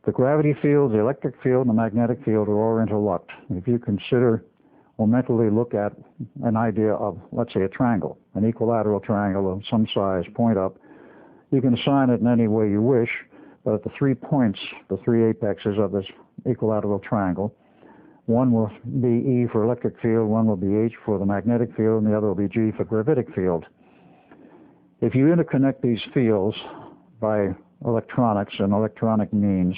The gravity field, the electric field, and the magnetic field are all interlocked. If you consider or mentally look at an idea of, let's say, a triangle, an equilateral triangle of some size, point up, you can assign it in any way you wish, but at the 3 points, the 3 apexes of this equilateral triangle, one will be E for electric field, one will be H for the magnetic field, and the other will be G for gravitic field. If you interconnect these fields by electronics and electronic means,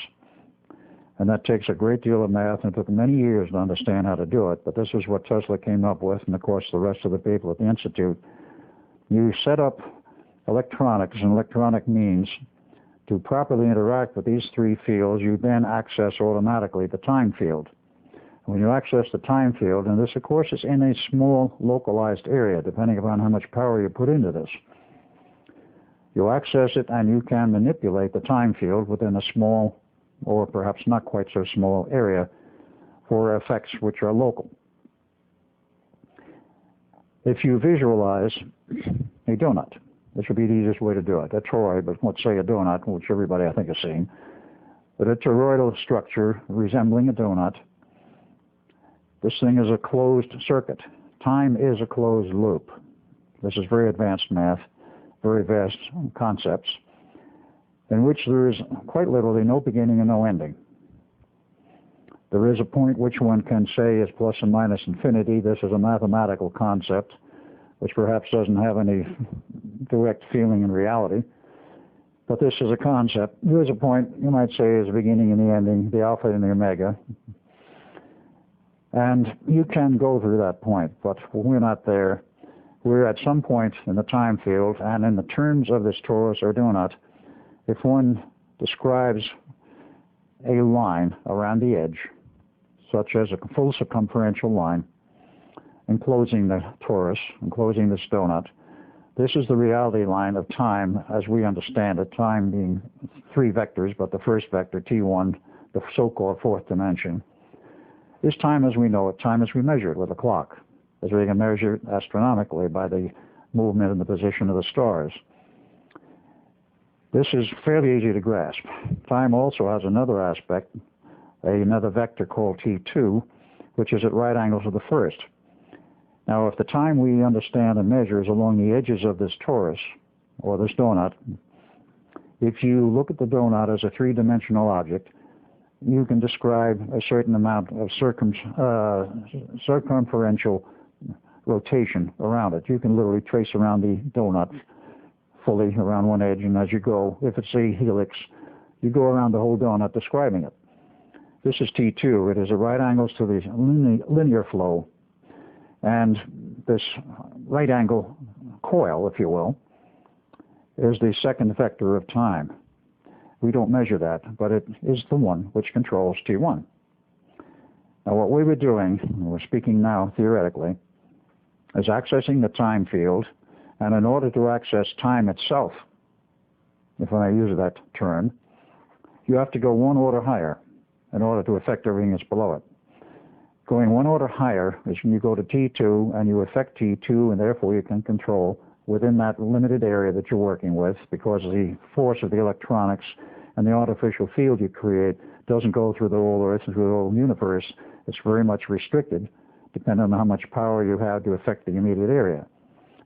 and that takes a great deal of math, and it took many years to understand how to do it, but this is what Tesla came up with, and of course the rest of the people at the Institute. You set up electronics and electronic means to properly interact with these 3 fields, you then access automatically the time field. When you access the time field, and this of course is in a small localized area, depending upon how much power you put into this, you access it and you can manipulate the time field within a small, or perhaps not quite so small, area for effects which are local. If you visualize a donut, this would be the easiest way to do it. A toroid, but let's say a donut, which everybody I think has seen, but a toroidal structure resembling a donut. This thing is a closed circuit. Time is a closed loop. This is very advanced math, very vast concepts, in which there is quite literally no beginning and no ending. There is a point which one can say is plus and minus infinity. This is a mathematical concept, which perhaps doesn't have any direct feeling in reality. But this is a concept. There is a point, you might say, is the beginning and the ending, the alpha and the omega. And you can go through that point, but we're not there. We're at some point in the time field, and in the terms of this torus or donut, if one describes a line around the edge, such as a full circumferential line, enclosing the torus, enclosing this donut, this is the reality line of time as we understand it, time being 3 vectors, but the first vector, T1, the so-called 4th dimension, is time as we know it, time as we measure it with a clock, as we can measure it astronomically by the movement and the position of the stars. This is fairly easy to grasp. Time also has another aspect, another vector called T2, which is at right angles with the first. Now, if the time we understand and measure is along the edges of this torus, or this donut, if you look at the donut as a 3-dimensional object, you can describe a certain amount of circumferential rotation around it. You can literally trace around the donut fully around one edge, and as you go, if it's a helix, you go around the whole donut describing it. This is T2. It is at right angles to the linear flow. And this right angle coil, if you will, is the second vector of time. We don't measure that, but it is the one which controls T1. Now what we were doing, and we're speaking now theoretically, is accessing the time field, and in order to access time itself, if I use that term, you have to go 1 order higher in order to affect everything that's below it. Going 1 order higher is when you go to T2 and you affect T2, and therefore you can control within that limited area that you're working with, because the force of the electronics and the artificial field you create doesn't go through the whole Earth and through the whole universe. It's very much restricted, depending on how much power you have to affect the immediate area.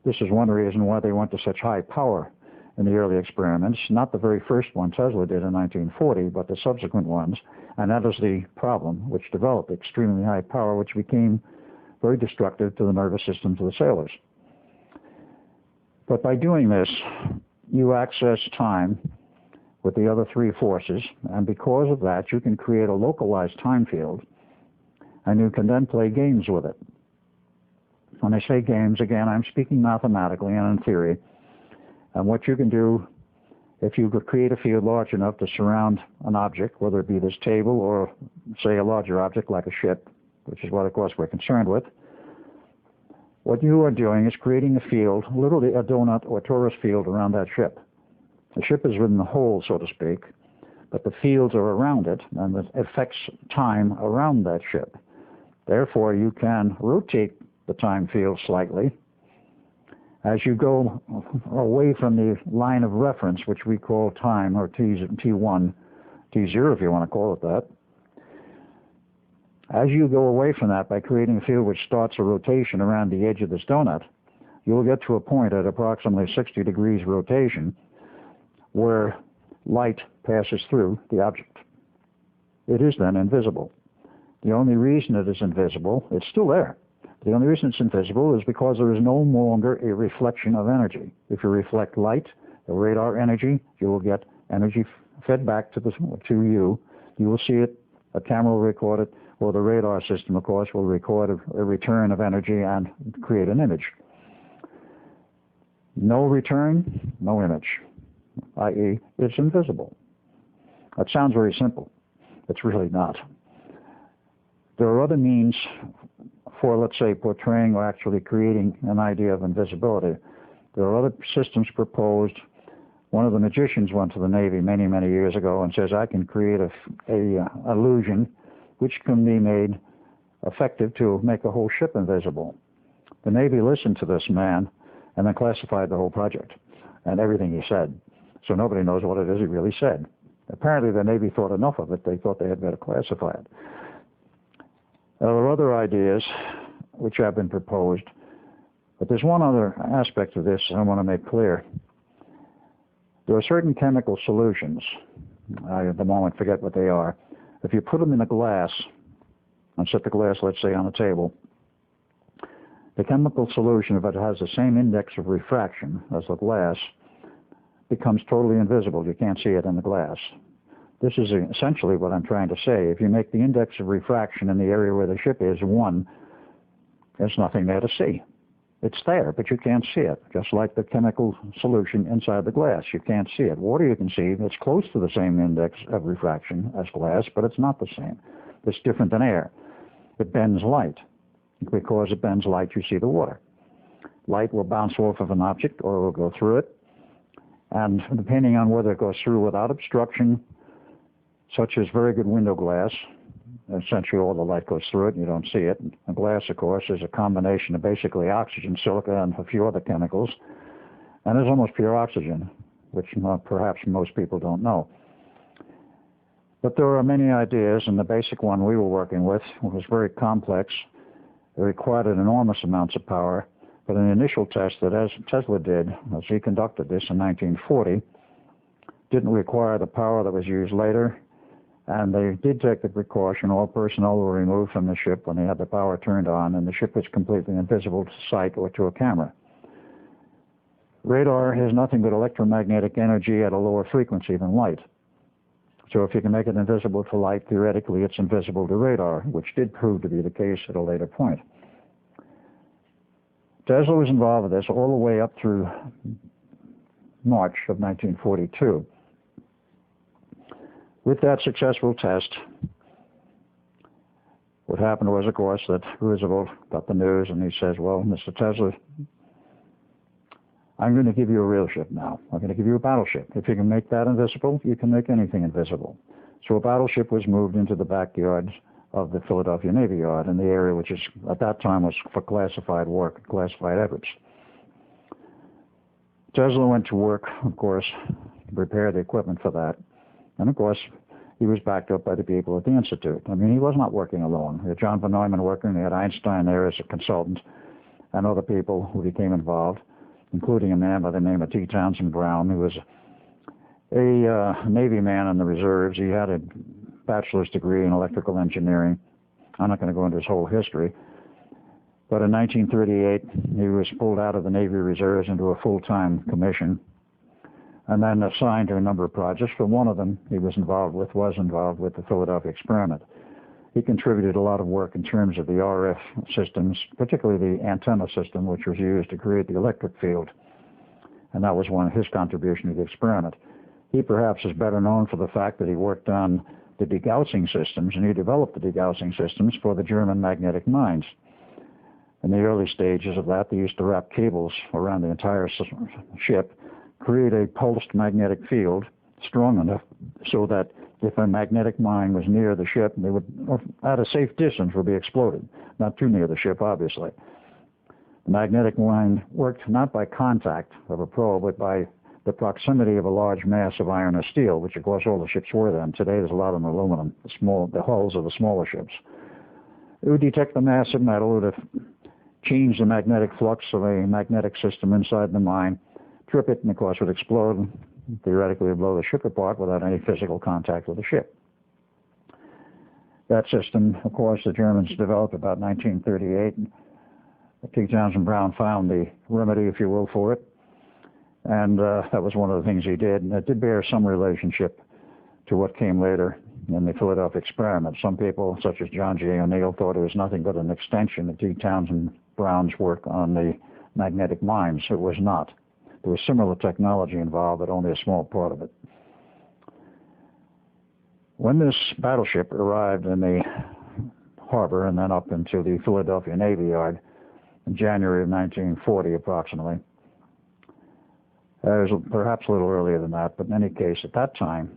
This is one reason why they went to such high power in the early experiments, not the very first one Tesla did in 1940, but the subsequent ones. And that is the problem, which developed extremely high power, which became very destructive to the nervous systems of the sailors. But by doing this, you access time with the other 3 forces, and because of that, you can create a localized time field, and you can then play games with it. When I say games, again, I'm speaking mathematically and in theory. And what you can do, if you could create a field large enough to surround an object, whether it be this table or, say, a larger object like a ship, which is what, of course, we're concerned with, what you are doing is creating a field, literally a donut or torus field around that ship. The ship is within the hole, so to speak, but the fields are around it, and it affects time around that ship. Therefore, you can rotate the time field slightly as you go away from the line of reference, which we call time, or T1. T0 if you want to call it that. As you go away from that by creating a field which starts a rotation around the edge of this donut, you will get to a point at approximately 60 degrees rotation where light passes through the object. It is then invisible. The only reason it is invisible, it's still there. The only reason it's invisible is because there is no longer a reflection of energy. If you reflect light, the radar energy, you will get energy fed back to you. You will see it, a camera will record it, or the radar system, of course, will record a return of energy and create an image. No return, no image, i.e., it's invisible. That sounds very simple. It's really not. There are other means for, let's say, portraying or actually creating an idea of invisibility. There are other systems proposed. One of the magicians went to the Navy many, many years ago and says, I can create a illusion which can be made effective to make a whole ship invisible. The Navy listened to this man and then classified the whole project and everything he said. So nobody knows what it is he really said. Apparently the Navy thought enough of it, they thought they had better classify it. There are other ideas which have been proposed, but there's one other aspect of this I want to make clear. There are certain chemical solutions, I at the moment forget what they are. If you put them in a glass, and set the glass, let's say, on a table, the chemical solution, if it has the same index of refraction as the glass, becomes totally invisible. You can't see it in the glass. This is essentially what I'm trying to say. If you make the index of refraction in the area where the ship is 1, there's nothing there to see. It's there, but you can't see it, just like the chemical solution inside the glass. You can't see it. Water you can see, it's close to the same index of refraction as glass, but it's not the same. It's different than air. It bends light. Because it bends light, you see the water. Light will bounce off of an object or it will go through it. And depending on whether it goes through without obstruction, such as very good window glass, essentially all the light goes through it and you don't see it. And glass, of course, is a combination of basically oxygen, silica, and a few other chemicals. And it's almost pure oxygen, which perhaps most people don't know. But there are many ideas, and the basic one we were working with was very complex. It required enormous amounts of power. But an initial test that Tesla did, as he conducted this in 1940, didn't require the power that was used later. And they did take the precaution. All personnel were removed from the ship when they had the power turned on, and the ship was completely invisible to sight or to a camera. Radar is nothing but electromagnetic energy at a lower frequency than light. So if you can make it invisible to light, theoretically it's invisible to radar, which did prove to be the case at a later point. Tesla was involved with this all the way up through March of 1942. With that successful test, what happened was, of course, that Roosevelt got the news and he says, well, Mr. Tesla, I'm going to give you a real ship now. I'm going to give you a battleship. If you can make that invisible, you can make anything invisible. So a battleship was moved into the backyard of the Philadelphia Navy Yard in the area which is, at that time, was for classified work, classified efforts. Tesla went to work, of course, to prepare the equipment for that. And, of course, he was backed up by the people at the Institute. I mean, he was not working alone. He had John von Neumann working. He had Einstein there as a consultant and other people who became involved, including a man by the name of T. Townsend Brown, who was a Navy man in the reserves. He had a bachelor's degree in electrical engineering. I'm not going to go into his whole history. But in 1938, he was pulled out of the Navy Reserves into a full-time commission and then assigned to a number of projects. But one of them he was involved with the Philadelphia experiment. He contributed a lot of work in terms of the RF systems, particularly the antenna system, which was used to create the electric field. And that was one of his contributions to the experiment. He perhaps is better known for the fact that he worked on the degaussing systems, and he developed the degaussing systems for the German magnetic mines. In the early stages of that, they used to wrap cables around the entire ship, create a pulsed magnetic field strong enough so that if a magnetic mine was near the ship, they would, at a safe distance, would be exploded. Not too near the ship, obviously. The magnetic mine worked not by contact of a probe, but by the proximity of a large mass of iron or steel, which of course all the ships were then. Today there's a lot of aluminum, the hulls of the smaller ships. It would detect the mass of metal. It would have changed the magnetic flux of a magnetic system inside the mine, trip it, and of course would explode, and theoretically would blow the ship apart without any physical contact with the ship. That system, of course, the Germans developed about 1938. T. Townsend Brown found the remedy, if you will, for it. And that was one of the things he did. And it did bear some relationship to what came later in the Philadelphia experiment. Some people, such as John J. O'Neill, thought it was nothing but an extension of T. Townsend Brown's work on the magnetic mines. It was not. There was similar technology involved, but only a small part of it. When this battleship arrived in the harbor and then up into the Philadelphia Navy Yard in January of 1940 approximately, it was perhaps a little earlier than that, but in any case, at that time,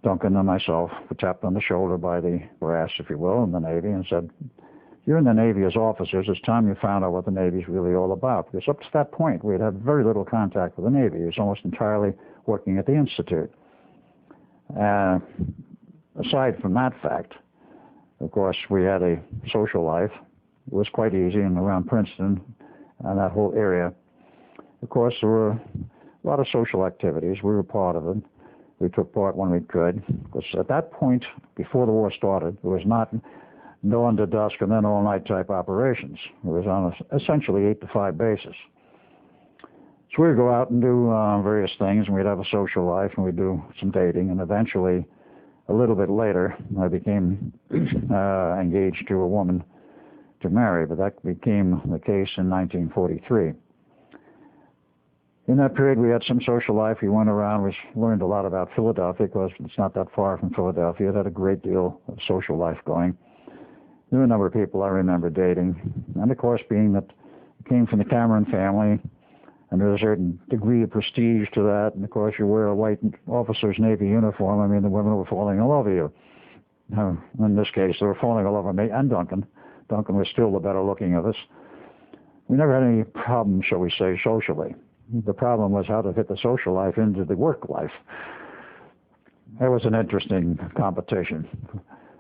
Duncan and myself were tapped on the shoulder by the brass, if you will, in the Navy and said, "You're in the Navy as officers. It's time you found out what the Navy's really all about." Because up to that point, we had had very little contact with the Navy. It was almost entirely working at the Institute. Aside from that fact, of course, we had a social life. It was quite easy, and around Princeton and that whole area, of course, there were a lot of social activities. We were part of it. We took part when we could. Because at that point, before the war started, it was not dawn to dusk and then all-night type operations. It was on essentially 8 to 5 basis. So we'd go out and do various things, and we'd have a social life, and we'd do some dating, and eventually, a little bit later, I became engaged to a woman to marry, but that became the case in 1943. In that period, we had some social life. We went around, we learned a lot about Philadelphia, because it's not that far from Philadelphia. It had a great deal of social life going. There were a number of people I remember dating, and of course, being that I came from the Cameron family, and there's a certain degree of prestige to that, and of course, you wear a white officer's Navy uniform. I mean, the women were falling all over you. In this case, they were falling all over me and Duncan. Duncan was still the better looking of us. We never had any problems, shall we say, socially. The problem was how to fit the social life into the work life. That was an interesting competition.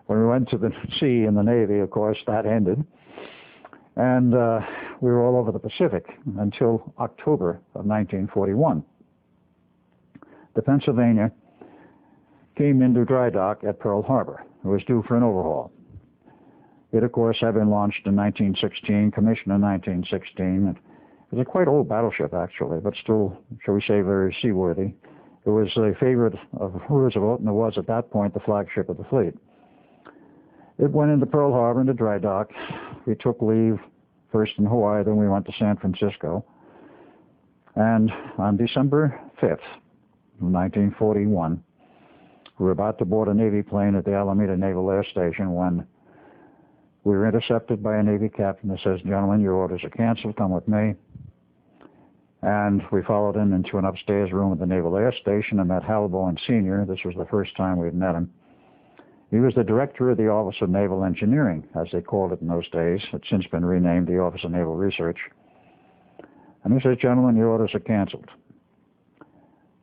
When we went to the sea in the Navy, of course, that ended. And we were all over the Pacific until October of 1941. The Pennsylvania came into dry dock at Pearl Harbor. It was due for an overhaul. It, of course, had been launched in 1916, commissioned in 1916. It was a quite old battleship, actually, but still, shall we say, very seaworthy. It was a favorite of Roosevelt, and it was, at that point, the flagship of the fleet. It went into Pearl Harbor, into dry dock. We took leave, first in Hawaii, then we went to San Francisco. And on December 5th, 1941, we were about to board a Navy plane at the Alameda Naval Air Station when we were intercepted by a Navy captain that says, "Gentlemen, your orders are canceled. Come with me." And we followed him into an upstairs room at the Naval Air Station and met Hal Bowen Sr. This was the first time we had met him. He was the director of the Office of Naval Engineering, as they called it in those days. It's since been renamed the Office of Naval Research. And he says, "Gentlemen, your orders are canceled.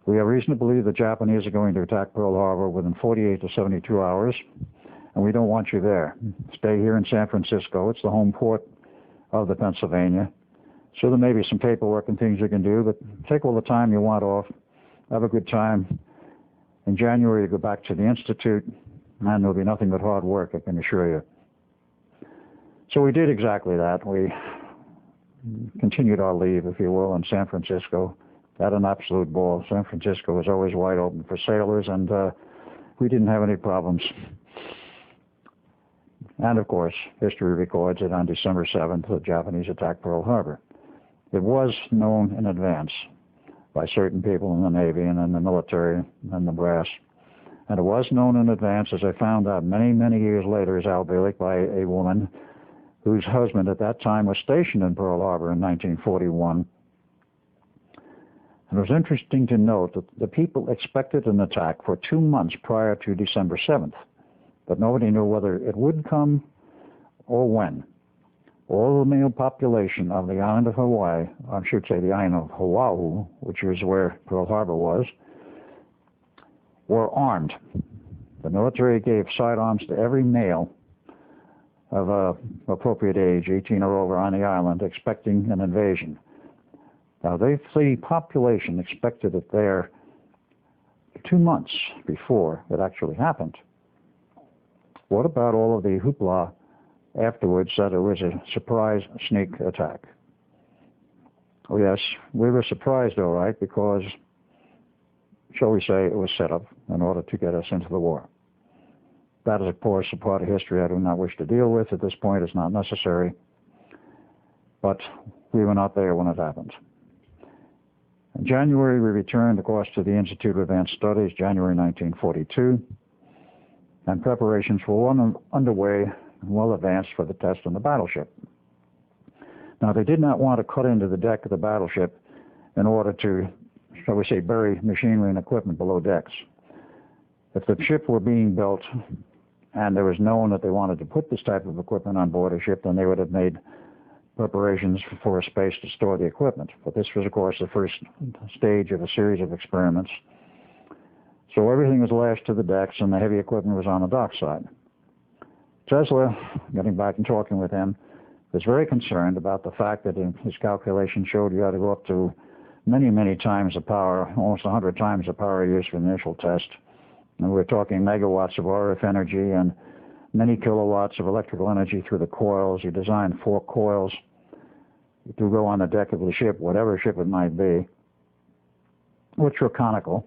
We have reason to believe the Japanese are going to attack Pearl Harbor within 48 to 72 hours, and we don't want you there. Stay here in San Francisco. It's the home port of the Pennsylvania. So there may be some paperwork and things you can do, but take all the time you want off. Have a good time. In January, you go back to the Institute, and there'll be nothing but hard work, I can assure you." So we did exactly that. We continued our leave, if you will, in San Francisco. Had an absolute ball. San Francisco was always wide open for sailors, and we didn't have any problems. And of course, history records that on December 7th, the Japanese attacked Pearl Harbor. It was known in advance by certain people in the Navy and in the military and the brass. And it was known in advance, as I found out many, many years later, as Alfred Bilek, by a woman whose husband at that time was stationed in Pearl Harbor in 1941. And it was interesting to note that the people expected an attack for 2 months prior to December 7th, but nobody knew whether it would come or when. all the male population of the island of Hawaii, I should say the island of Oahu, which is where Pearl Harbor was, were armed. The military gave sidearms to every male of appropriate age, 18 or over, on the island, expecting an invasion. Now, the population expected it there 2 months before it actually happened. What about all of the hoopla afterwards that it was a surprise sneak attack? Oh, yes, we were surprised, all right, because, shall we say, it was set up in order to get us into the war. That is, of course, a part of history I do not wish to deal with at this point. It's not necessary. But we were not there when it happened. In January, we returned, of course, to the Institute of Advanced Studies, January 1942, and preparations were underway and well advanced for the test on the battleship. Now, they did not want to cut into the deck of the battleship in order to, shall we say, bury machinery and equipment below decks. If the ship were being built and there was known that they wanted to put this type of equipment on board a ship, then they would have made preparations for a space to store the equipment. But this was, of course, the first stage of a series of experiments. So everything was lashed to the decks and the heavy equipment was on the dockside. Tesla, getting back and talking with him, was very concerned about the fact that his calculation showed you had to go up to many, many times the power, almost 100 times the power used for the initial test. And we're talking megawatts of RF energy and many kilowatts of electrical energy through the coils. You designed 4 coils to go on the deck of the ship, whatever ship it might be, which were conical.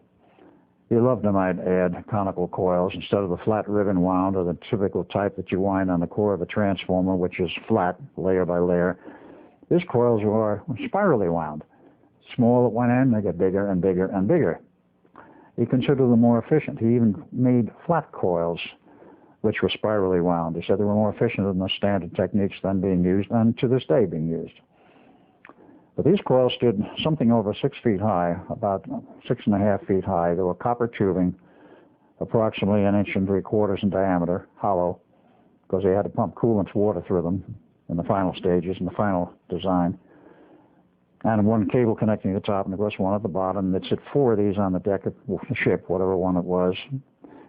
He loved, I might add, conical coils instead of the flat ribbon wound or the typical type that you wind on the core of a transformer, which is flat, layer by layer. These coils were spirally wound. Small at one end, they get bigger and bigger and bigger. He considered them more efficient. He even made flat coils, which were spirally wound. He said they were more efficient than the standard techniques then being used, and to this day being used. But these coils stood something over 6 feet high, about 6.5 feet high. They were copper tubing, approximately 1.75 inches in diameter, hollow, because they had to pump coolant water through them in the final stages, in the final design. And one cable connecting the top and, of course, one at the bottom. They'd sit 4 of these on the deck of the ship, whatever one it was,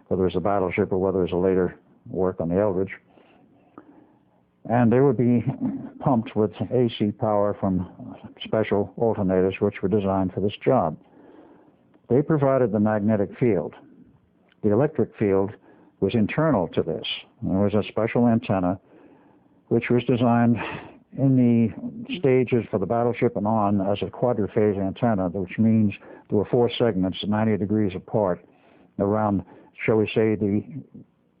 whether it was a battleship or whether it was a later work on the Eldridge. And they would be pumped with AC power from special alternators which were designed for this job. They provided the magnetic field. The electric field was internal to this. There was a special antenna which was designed in the stages for the battleship and on as a quadriphase antenna, which means there were 4 segments 90 degrees apart around, shall we say, the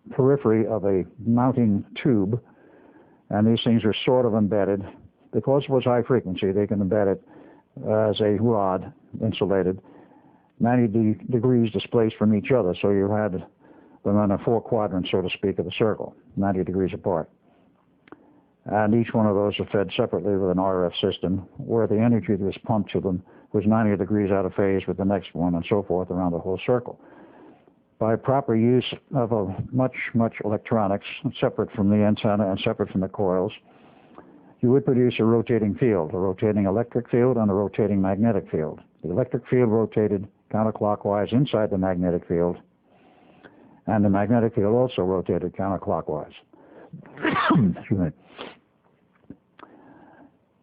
periphery of a mounting tube. And these things are sort of embedded. Because it was high frequency, they can embed it as a rod, insulated, 90 degrees displaced from each other. So you had them in a 4 quadrants, so to speak, of the circle, 90 degrees apart. And each one of those are fed separately with an RF system, where the energy that was pumped to them was 90 degrees out of phase with the next one, and so forth around the whole circle. By proper use of much electronics, separate from the antenna and separate from the coils, you would produce a rotating field, a rotating electric field and a rotating magnetic field. The electric field rotated counterclockwise inside the magnetic field, and the magnetic field also rotated counterclockwise. Excuse me.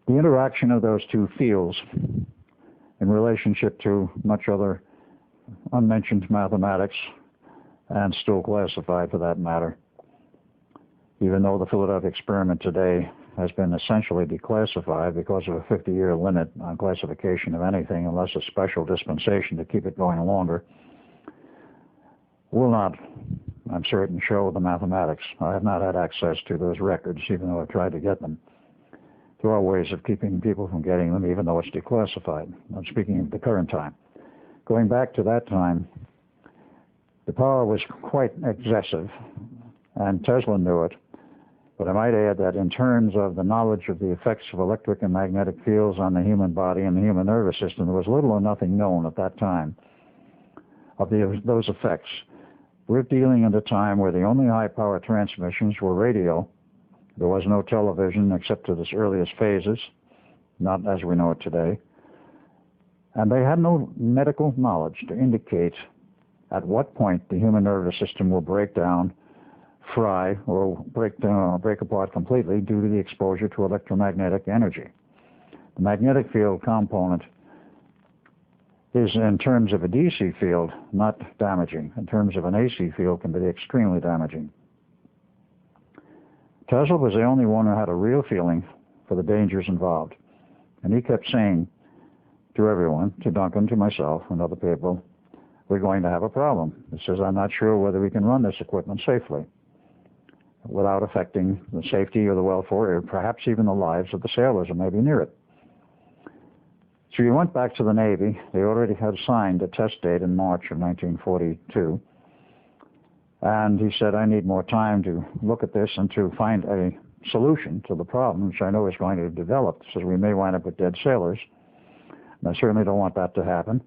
The interaction of those 2 fields in relationship to much other unmentioned mathematics, and still classified for that matter, even though the Philadelphia experiment today has been essentially declassified because of a 50-year limit on classification of anything unless a special dispensation to keep it going longer, will not, I'm certain, show the mathematics. I have not had access to those records, even though I've tried to get them. There are ways of keeping people from getting them, even though it's declassified. I'm speaking of the current time. Going back to that time, the power was quite excessive, and Tesla knew it. But I might add that in terms of the knowledge of the effects of electric and magnetic fields on the human body and the human nervous system, there was little or nothing known at that time of those effects. We're dealing at a time where the only high-power transmissions were radio, There was no television except to its earliest phases, not as we know it today. And they had no medical knowledge to indicate at what point the human nervous system will break down, fry, or break apart completely due to the exposure to electromagnetic energy. The magnetic field component is, in terms of a DC field, not damaging. In terms of an AC field, can be extremely damaging. Tesla was the only one who had a real feeling for the dangers involved. And he kept saying to everyone, to Duncan, to myself, and other people, we're going to have a problem. He says, I'm not sure whether we can run this equipment safely without affecting the safety or the welfare, or perhaps even the lives of the sailors who may be near it. So he went back to the Navy. They already had signed a test date in March of 1942. And he said, I need more time to look at this and to find a solution to the problem, which I know is going to develop. He says, we may wind up with dead sailors. And I certainly don't want that to happen.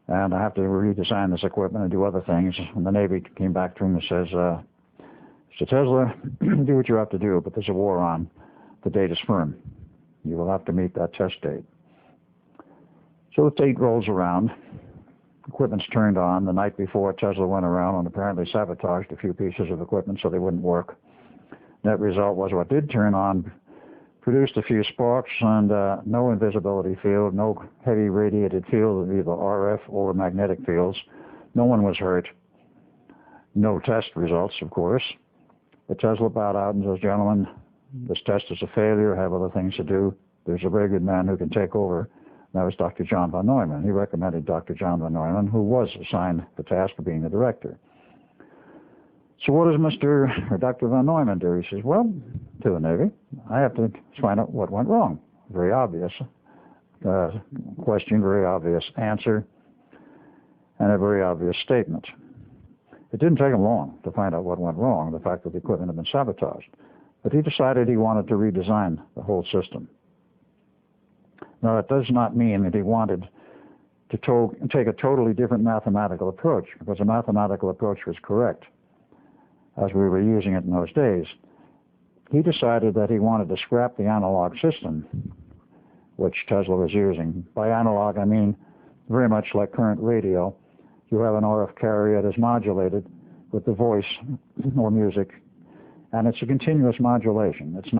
And I have to redesign this equipment and do other things. And the Navy came back to him and says, Mr. Tesla, do what you have to do, but there's a war on. The date is firm. You will have to meet that test date. So the date rolls around. Equipment's turned on. The night before, Tesla went around and apparently sabotaged a few pieces of equipment so they wouldn't work. Net result was what did turn on produced a few sparks and no invisibility field, no heavy radiated field of either RF or magnetic fields. No one was hurt. No test results, of course. But Tesla bowed out and says, gentlemen, this test is a failure. I have other things to do. There's a very good man who can take over. That was Dr. John von Neumann. He recommended Dr. John von Neumann, who was assigned the task of being the director. So what does Dr. von Neumann do? He says, well, to the Navy, I have to find out what went wrong. Very obvious question, very obvious answer, and a very obvious statement. It didn't take him long to find out what went wrong, the fact that the equipment had been sabotaged. But he decided he wanted to redesign the whole system. Now, that does not mean that he wanted to take a totally different mathematical approach, because the mathematical approach was correct, as we were using it in those days. He decided that he wanted to scrap the analog system, which Tesla was using. By analog, I mean very much like current radio. You have an RF carrier that is modulated with the voice or music, and it's a continuous modulation. It's